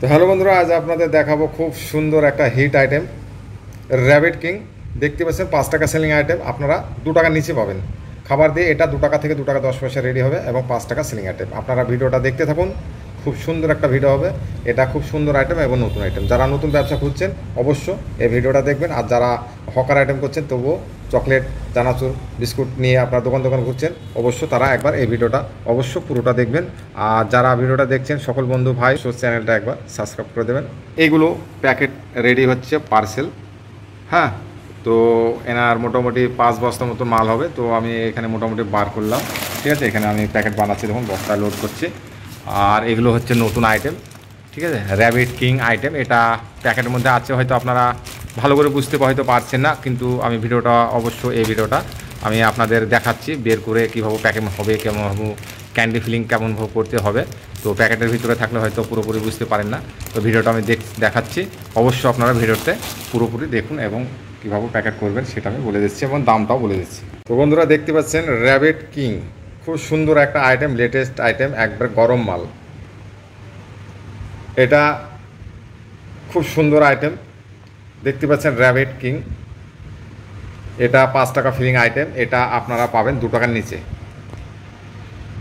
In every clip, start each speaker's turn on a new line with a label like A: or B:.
A: তো হ্যালো বন্ধুরা, আজ আপনাদের দেখাবো খুব সুন্দর একটা হিট আইটেম র্যাবিট কিং। দেখতে পাচ্ছেন 5 টাকা সেলিং আইটেম, আপনারা 2 টাকার নিচে পাবেন। খাবার দিয়ে এটা 2 টাকা থেকে 2 টাকা 10 পয়সা রেডি হবে এবং 5 টাকা সেলিং আইটেম। আপনারা ভিডিওটা দেখতে থাকুন, খুব সুন্দর একটা ভিডিও হবে। এটা খুব সুন্দর আইটেম এবং নতুন আইটেম। যারা নতুন ব্যবসা খুঁজছেন অবশ্য এই ভিডিওটা দেখবেন। আর যারা হকার আইটেম করছেন, তবুও চকলেট, চানাচুর, বিস্কুট নিয়ে আপনারা দোকান ঘুরছেন, অবশ্য তারা একবার এই ভিডিওটা অবশ্য পুরোটা দেখবেন। আর যারা ভিডিওটা দেখছেন সকল বন্ধু ভাই চ্যানেলটা একবার সাবস্ক্রাইব করে দেবেন। এইগুলো প্যাকেট রেডি হচ্ছে পার্সেল। হ্যাঁ, তো এনার মোটামুটি 5 বস্তা মতো মাল হবে। তো আমি এখানে মোটামুটি বার করলাম, ঠিক আছে। এখানে আমি প্যাকেট বানাচ্ছি, দেখুন বস্তায় লোড করছি। আর এগুলো হচ্ছে নতুন আইটেম, ঠিক আছে, র্যাবিট কিং আইটেম। এটা প্যাকেটের মধ্যে আছে, হয়তো আপনারা ভালো করে বুঝতে হয়তো পারছেন না, কিন্তু আমি ভিডিওটা অবশ্য এই ভিডিওটা আমি আপনাদের দেখাচ্ছি বের করে কীভাবে প্যাকেট হবে, কেমন হবে, ক্যান্ডি ফিলিং কেমনভাবে করতে হবে। তো প্যাকেটের ভিতরে থাকলে হয়তো পুরোপুরি বুঝতে পারেন না, তো ভিডিওটা আমি দেখাচ্ছি। অবশ্য আপনারা ভিডিওতে পুরোপুরি দেখুন এবং কীভাবে প্যাকেট করবেন সেটা আমি বলে দিচ্ছি এবং দামটাও বলে দিচ্ছি। তো বন্ধুরা দেখতে পাচ্ছেন র্যাবিট কিং, খুব সুন্দর একটা আইটেম, লেটেস্ট আইটেম, একবার গরম মাল। এটা খুব সুন্দর আইটেম, দেখতে পাচ্ছেন র্যাবিট কিং। এটা 5 টাকা ফিলিং আইটেম। এটা আপনারা পাবেন 2 টাকার নিচে।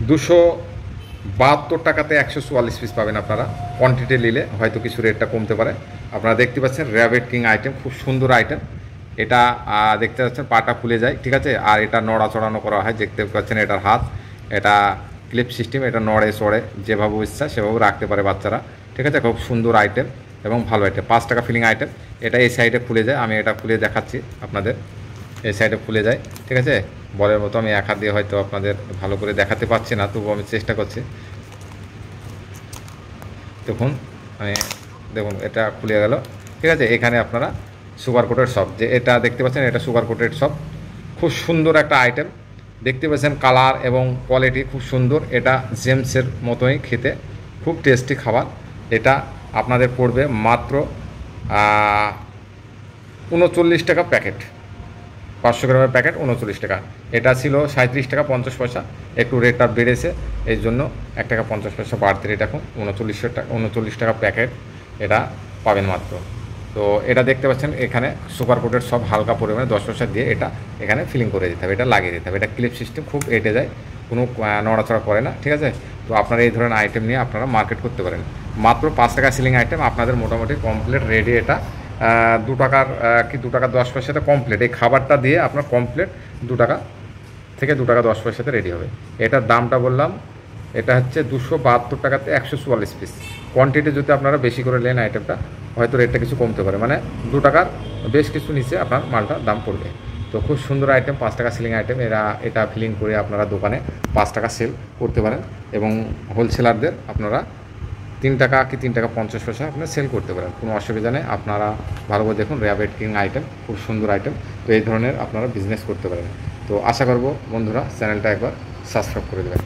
A: 272 টাকাতে 144 পিস পাবেন আপনারা। কোয়ান্টিটি নিলে হয়তো কিছু রেটটা কমতে পারে। আপনারা দেখতে পাচ্ছেন র্যাবিট কিং আইটেম, খুব সুন্দর আইটেম। এটা দেখতে পাচ্ছেন পাটা খুলে যায়, ঠিক আছে। আর এটা নড়া চড়ানো করা হয়, দেখতে পাচ্ছেন এটার হাত, এটা ক্লিপ সিস্টেম, এটা নড়ে চড়ে যেভাবে ইচ্ছা সেভাবে রাখতে পারে বাচ্চারা, ঠিক আছে। খুব সুন্দর আইটেম এবং ভালো আইটেম, 5 টাকা ফিলিং আইটেম। এটা এই সাইডে খুলে যায়, আমি এটা খুলে দেখাচ্ছি আপনাদের। এই সাইডে খুলে যায়, ঠিক আছে। বলের মতো আমি এক হাত দিয়ে হয়তো আপনাদের ভালো করে দেখাতে পারছি না, তবুও আমি চেষ্টা করছি। দেখুন এটা খুলে গেল, ঠিক আছে। এখানে আপনারা সুগার কোটেড সব, যে এটা দেখতে পাচ্ছেন এটা সুগার কোটেড সব। খুব সুন্দর একটা আইটেম, দেখতে পাচ্ছেন কালার এবং কোয়ালিটি খুব সুন্দর। এটা জেমসের মতোই খেতে, খুব টেস্টি খাবার। এটা আপনাদের পড়বে মাত্র 39 টাকা প্যাকেট। 500 গ্রামের প্যাকেট 39 টাকা। এটা ছিল 37 টাকা 50 পয়সা, একটু রেটটা বেড়েছে, এই জন্য 1 টাকা 50 পয়সা বাড়তি রেট। এখন 39 টাকা প্যাকেট এটা পাবেন মাত্র। তো এটা দেখতে পাচ্ছেন এখানে সুগার কোটেড সব, হালকা পরিমাণে 10 পয়সা দিয়ে এটা এখানে ফিলিং করে দিতে হবে, এটা লাগিয়ে দিতে হবে। এটা ক্লিপ সিস্টেম, খুব এঁটে যায়, কোনো নড়াচড়া করে না, ঠিক আছে। তো আপনারা এই ধরনের আইটেম নিয়ে আপনারা মার্কেট করতে পারেন। মাত্র 5 টাকা সিলিং আইটেম আপনাদের মোটামুটি কমপ্লিট রেডি। এটা 2 টাকার কি 2 টাকা 10 পয়সাতে কমপ্লিট, এই খাবারটা দিয়ে আপনার কমপ্লিট 2 টাকা থেকে 2 টাকা 10 পয়সাতে রেডি হবে। এটার দামটা বললাম, এটা হচ্ছে 272 টাকাতে 144 পিস। কোয়ান্টিটি যদি আপনারা বেশি করে নেন আইটেমটা, হয়তো রেটটা কিছু কমতে পারে, মানে 2 টাকার বেশ কিছু নিচে আপনার মালটার দাম পড়বে। তো খুব সুন্দর আইটেম, 5 টাকা সিলিং আইটেম। এটা ফিলিং করে আপনারা দোকানে 5 টাকা সেল করতে পারেন এবং হোলসেলারদের আপনারা 3 টাকা কি 3 টাকা 50 পয়সা আপনারা সেল করতে পারেন, কোনো অসুবিধা নেই। আপনারা ভালো করে দেখুন, র্যাবিট কিং আইটেম, খুব সুন্দর আইটেম। তো এই ধরনের আপনারা বিজনেস করতে পারেন। তো আশা করব বন্ধুরা চ্যানেলটা একবার সাবস্ক্রাইব করে দেবেন।